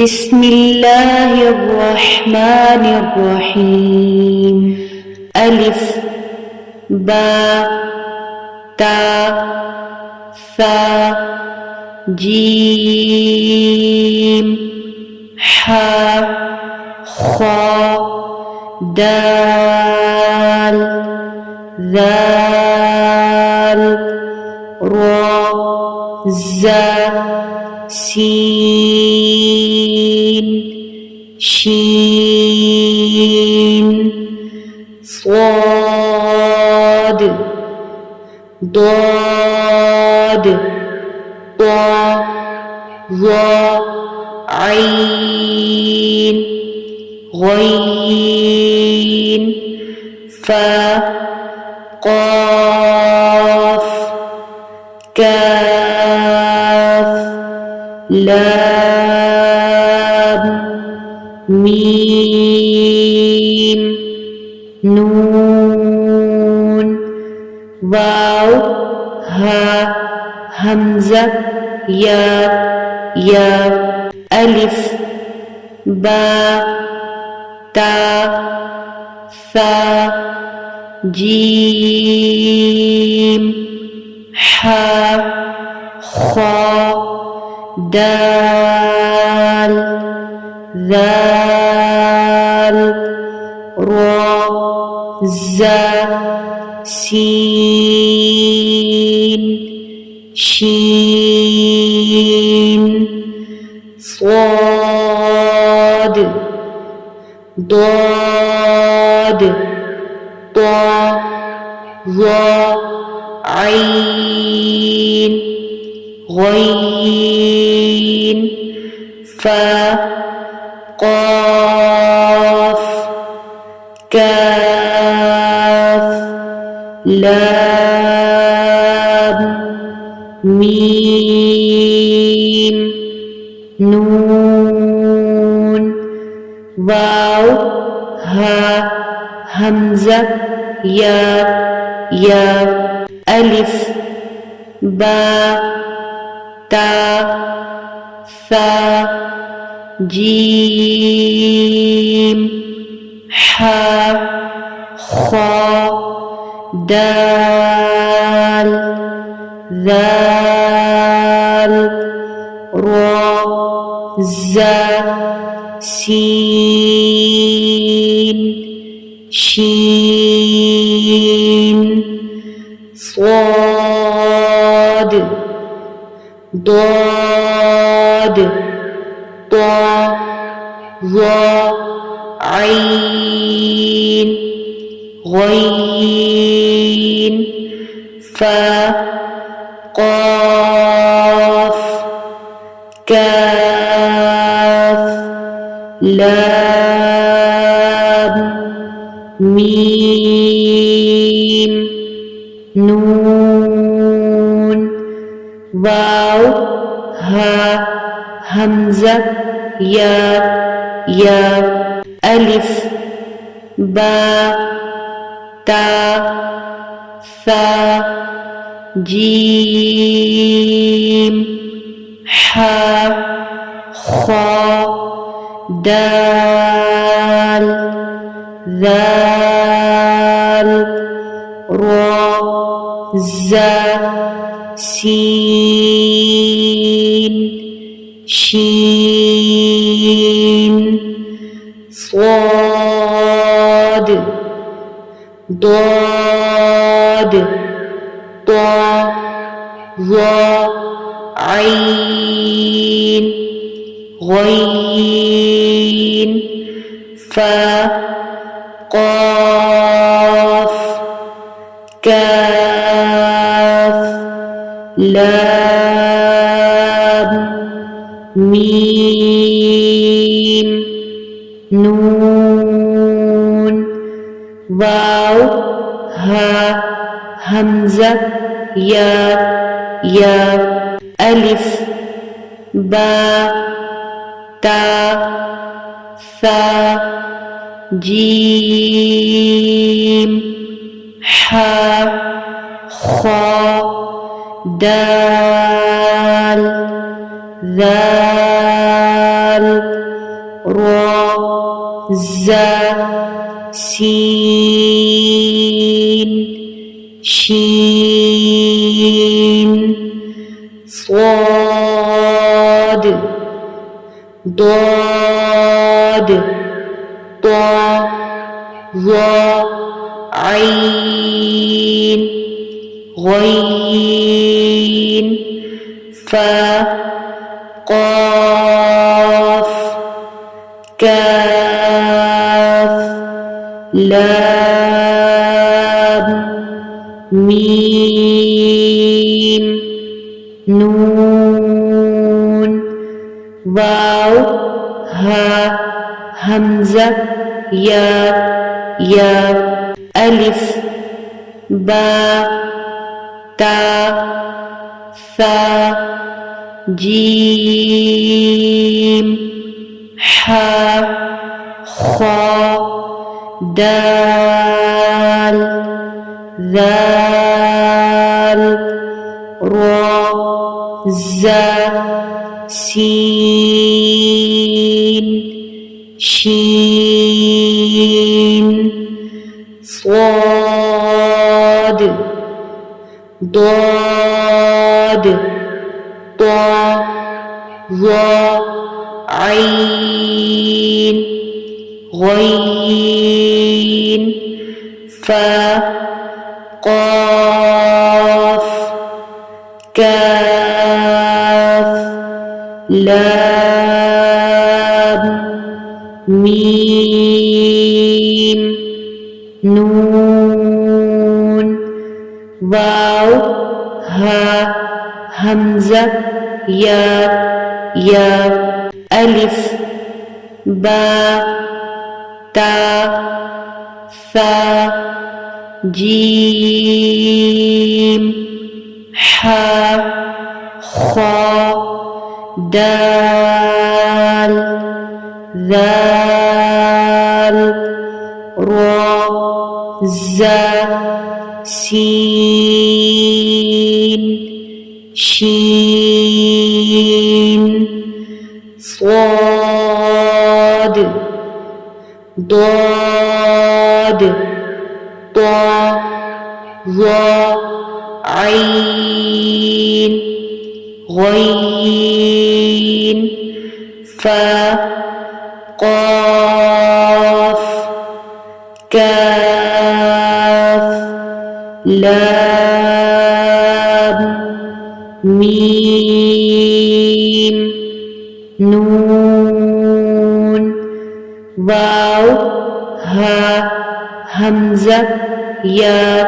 بسم الله الرحمن الرحيم. ألف باء تاء ثاء جيم حاء خاء دال ذال راء زاء سين شين صاد ضاد طاء ظاء عين غين فاء قاف كاف لام ميم نون واو ها همزة يا ألف باء تاء ثاء جيم حاء خاء دال ذال راء زاء سين شين صاد ضاد طاء ظاء عين غين فاء قاف كاف لام ميم نون واو ها همزة يا ألف باء تاء ثاء جيم حاء خاء دال ذال راء زاء سين شين صاد ضاد طاء ظاء عين غين فاء قاف كاف لام ميم نون واو ها همزة يا ألف باء تاء ثاء جيم حاء خاء دال ذال راء زاء سين شين صاد ضاد طاء ظاء عين غين فاء قاف كاف لام ميم نون واو ها همزة يا ألف باء تاء ثاء جيم حاء خاء دال ذال را زا سين شين صاد ضاد طا ظا عين غين فا قاف كاف لام ميم نون واو ها همزة يا ألف با تا ثا جيم حا خا دال ذال را زا سين شين صاد ضاد طا ظا عين غين فا قاف كاف لام ميم نون واو ها همزة يا ألف با تا ثا جيم حا خا دال ذال را زا سين شين صاد ضاد طا ظا عين غين فا قاف كاف لام ميم نون واو ها همزة يا